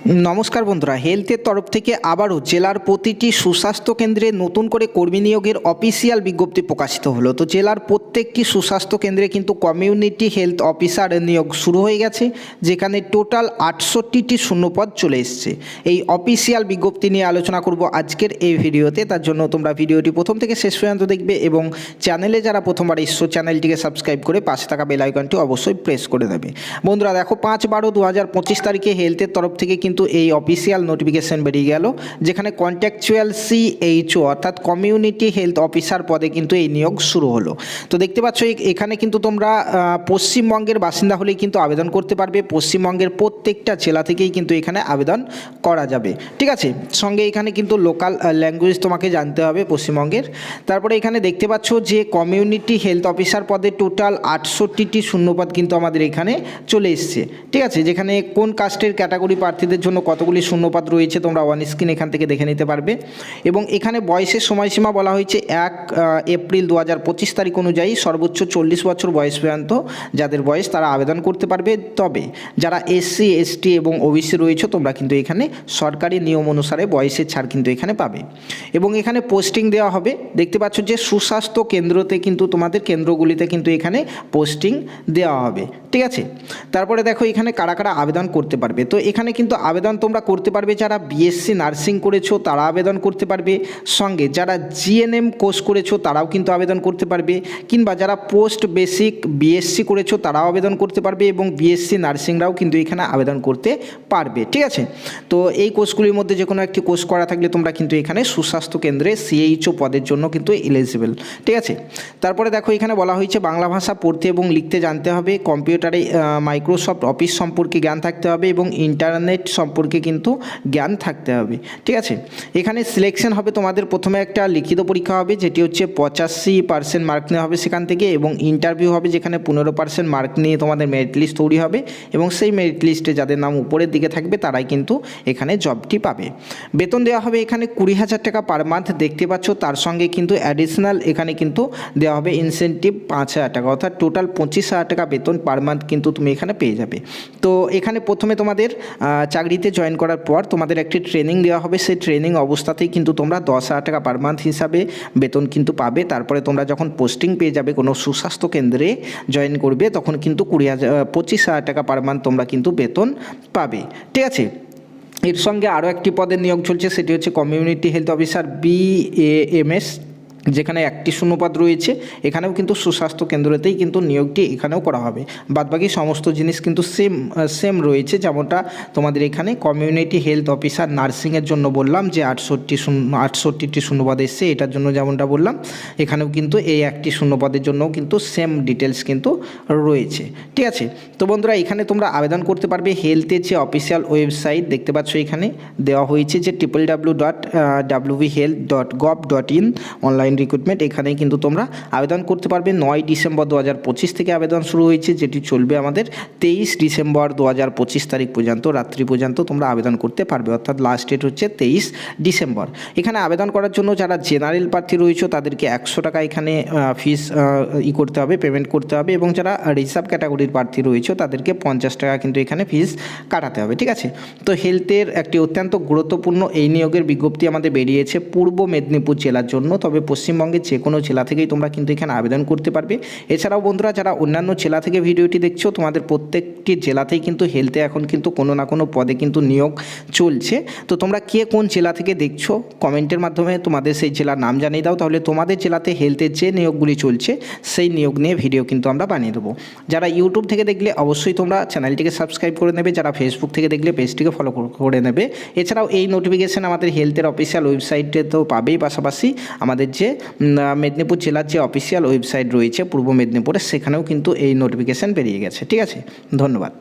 নমস্কার বন্ধুরা, হেলথের তরফ থেকে আবারও জেলার প্রতিটি সুস্বাস্থ্য কেন্দ্রে নতুন করে কর্মী নিয়োগের অফিসিয়াল বিজ্ঞপ্তি প্রকাশিত হলো। তো জেলার প্রত্যেকটি সুস্বাস্থ্য কেন্দ্রে কিন্তু কমিউনিটি হেলথ অফিসার নিয়োগ শুরু হয়ে গেছে, যেখানে টোটাল 68টি শূন্যপদ চলে এসছে। এই অফিসিয়াল বিজ্ঞপ্তি নিয়ে আলোচনা করব আজকের এই ভিডিওতে। তার জন্য তোমরা ভিডিওটি প্রথম থেকে শেষ পর্যন্ত দেখবে এবং চ্যানেলে যারা প্রথমবার এসছো চ্যানেলটিকে সাবস্ক্রাইব করে পাশে থাকা বেল আইকনটি অবশ্যই প্রেস করে দেবে। বন্ধুরা দেখো, 5/12/2025 তারিখে হেলথের তরফ থেকে কিন্তু এই অফিসিয়াল নোটিফিকেশন বেরিয়ে গেল, যেখানে কন্ট্রাকচুয়াল CHO অর্থাৎ কমিউনিটি হেলথ অফিসার পদে কিন্তু এই নিয়োগ শুরু হলো। তো দেখতে পাচ্ছ এখানে কিন্তু তোমরা পশ্চিমবঙ্গের বাসিন্দা হলেই কিন্তু আবেদন করতে পারবে। পশ্চিমবঙ্গের প্রত্যেকটা জেলা থেকেই কিন্তু এখানে আবেদন করা যাবে, ঠিক আছে। সঙ্গে এখানে কিন্তু লোকাল ল্যাঙ্গুয়েজ তোমাকে জানতে হবে পশ্চিমবঙ্গের। তারপরে এখানে দেখতে পাচ্ছ যে কমিউনিটি হেলথ অফিসার পদে টোটাল 68টি শূন্যপদ কিন্তু আমাদের এখানে চলে এসছে, ঠিক আছে। যেখানে কোন কাস্টের ক্যাটাগরি প্রার্থীদের জন্য কতগুলি শূন্যপদ রয়েছে তোমরা অন স্ক্রিন এখান থেকে দেখে নিতে পারবে। এবং এখানে বয়সের সময়সীমা বলা হয়েছে 1 এপ্রিল 2025 তারিখ অনুযায়ী সর্বোচ্চ 40 বছর বয়স পর্যন্ত যাদের বয়স তারা আবেদন করতে পারবে। তবে যারা SC ST এবং OBC রয়েছে তোমরা কিন্তু এখানে সরকারি নিয়ম অনুসারে বয়সের ছাড় কিন্তু এখানে পাবে। এবং এখানে পোস্টিং দেওয়া হবে, দেখতে পাচ্ছ যে সুস্বাস্থ্য কেন্দ্রতে কিন্তু তোমাদের কেন্দ্রগুলিতে কিন্তু এখানে পোস্টিং দেওয়া হবে, ঠিক আছে। তারপরে দেখো এখানে কারা কারা আবেদন করতে পারবে। তো এখানে কিন্তু আবেদন তোমরা করতে পারবে যারা BSc নার্সিং করেছো তারা আবেদন করতে পারবে, সঙ্গে যারা GNM কোর্স করেছো তারাও কিন্তু আবেদন করতে পারবে, কিংবা যারা পোস্ট বেসিক BSc করেছো তারাও আবেদন করতে পারবে এবং BSc নার্সিংরাও কিন্তু এখানে আবেদন করতে পারবে, ঠিক আছে। তো এই কোর্সগুলির মধ্যে যে কোনো একটি কোর্স করা থাকলে তোমরা কিন্তু এখানে সুস্বাস্থ্য কেন্দ্রে CHO পদের জন্য কিন্তু এলিজিবল, ঠিক আছে। তারপরে দেখো এখানে বলা হয়েছে বাংলা ভাষা পড়তে এবং লিখতে জানতে হবে, কম্পিউটারে মাইক্রোসফট অফিস সম্পর্কে জ্ঞান থাকতে হবে এবং ইন্টারনেট সম্পর্কে কিন্তু জ্ঞান থাকতে হবে, ঠিক আছে। এখানে সিলেকশন হবে তোমাদের প্রথমে একটা লিখিত পরীক্ষা হবে, যেটি হচ্ছে 85% মার্ক নেওয়া হবে সেখান থেকে, এবং ইন্টারভিউ হবে যেখানে 15% মার্ক নিয়ে তোমাদের মেরিট লিস্ট তৈরি হবে এবং সেই মেরিট লিস্টে যাদের নাম উপরের দিকে থাকবে তারাই কিন্তু এখানে জবটি পাবে। বেতন দেওয়া হবে এখানে 20,000 টাকা পার মান্থ, দেখতে পাচ্ছ। তার সঙ্গে কিন্তু অ্যাডিশনাল এখানে কিন্তু দেওয়া হবে ইনসেন্টিভ 5,000 টাকা, অর্থাৎ টোটাল 25,000 টাকা বেতন পার মান্থ কিন্তু তুমি এখানে পেয়ে যাবে। তো এখানে প্রথমে তোমাদের চাকরিতে জয়েন করার পর তোমাদের একটি ট্রেনিং দেওয়া হবে, সেই ট্রেনিং অবস্থাতেই কিন্তু তোমরা 10,000 টাকা পার মান্থ হিসাবে বেতন কিন্তু পাবে। তারপরে তোমরা যখন পোস্টিং পেয়ে যাবে কোনো সুস্বাস্থ্য কেন্দ্রে জয়েন করবে তখন কিন্তু 25,000 টাকা পার মান্থ তোমরা কিন্তু বেতন পাবে, ঠিক আছে। এর সঙ্গে আরও একটি পদের নিয়োগ চলছে, সেটি হচ্ছে কমিউনিটি হেলথ অফিসার BAMS, যেখানে একটি শূন্যপদ রয়েছে। এখানেও কিন্তু সুস্বাস্থ্য কেন্দ্রতেই কিন্তু নিয়োগটি এখানেও করা হবে। বাদবাকি সমস্ত জিনিস কিন্তু সেম রয়েছে, যেমনটা তোমাদের এখানে কমিউনিটি হেলথ অফিসার নার্সিংয়ের জন্য বললাম যে 68টি শূন্যপদ এসছে, এটার জন্য যেমনটা বললাম এখানেও কিন্তু এই একটি শূন্যপদের জন্যও কিন্তু সেম ডিটেলস কিন্তু রয়েছে, ঠিক আছে। তো বন্ধুরা এখানে তোমরা আবেদন করতে পারবে হেলথের যে অফিসিয়াল ওয়েবসাইট দেখতে পাচ্ছ এখানে দেওয়া হয়েছে যে www.wvhealth.gov.in অনলাইন রিক্রুটমেন্ট। এখানেই কিন্তু তোমরা আবেদন করতে পারবে। 9 ডিসেম্বর 2025 থেকে আবেদন শুরু হয়েছে, যেটি চলবে আমাদের 23 ডিসেম্বর 2025 তারিখ পর্যন্ত, রাত্রি পর্যন্ত তোমরা আবেদন করতে পারবে, অর্থাৎ লাস্ট ডেট হচ্ছে 23 ডিসেম্বর। এখানে আবেদন করার জন্য যারা জেনারেল প্রার্থী রয়েছে তাদেরকে 100 টাকা এখানে ফিস করতে হবে, পেমেন্ট করতে হবে, এবং যারা রিজার্ভ ক্যাটাগরির প্রার্থী রয়েছে তাদেরকে 50 টাকা কিন্তু এখানে ফিস কাটাতে হবে, ঠিক আছে। তো হেলথের একটি অত্যন্ত গুরুত্বপূর্ণ এই নিয়োগের বিজ্ঞপ্তি আমাদের বেরিয়েছে পূর্ব মেদিনীপুর জেলার জন্য, তবে পশ্চিমবঙ্গের যে কোনো জেলা থেকেই তোমরা কিন্তু এখানে আবেদন করতে পারবে। এছাড়াও বন্ধুরা যারা অন্যান্য জেলা থেকে ভিডিওটি দেখছো, তোমাদের প্রত্যেকটি জেলাতেই কিন্তু হেলথে এখন কিন্তু কোনো না কোনো পদে কিন্তু নিয়োগ চলছে। তো তোমরা কে কোন জেলা থেকে দেখছো কমেন্টের মাধ্যমে তোমাদের সেই জেলার নাম জানিয়ে দাও, তাহলে তোমাদের জেলাতে হেলথের যে নিয়োগগুলি চলছে সেই নিয়োগ নিয়ে ভিডিও কিন্তু আমরা বানিয়ে দেবো। যারা ইউটিউব থেকে দেখলে অবশ্যই তোমরা চ্যানেলটিকে সাবস্ক্রাইব করে নেবে, যারা ফেসবুক থেকে দেখলে পেজটিকে ফলো করে নেবে। এছাড়াও এই নোটিফিকেশান আমাদের হেলথের অফিসিয়াল ওয়েবসাইটে তো পাবেই, পাশাপাশি আমাদের যে মেদিনীপুর জেলার যে অফিসিয়াল ওয়েবসাইট রয়েছে পূর্ব মেদিনীপুরে সেখানেও কিন্তু এই নোটিফিকেশান বেরিয়ে গেছে, ঠিক আছে। ধন্যবাদ।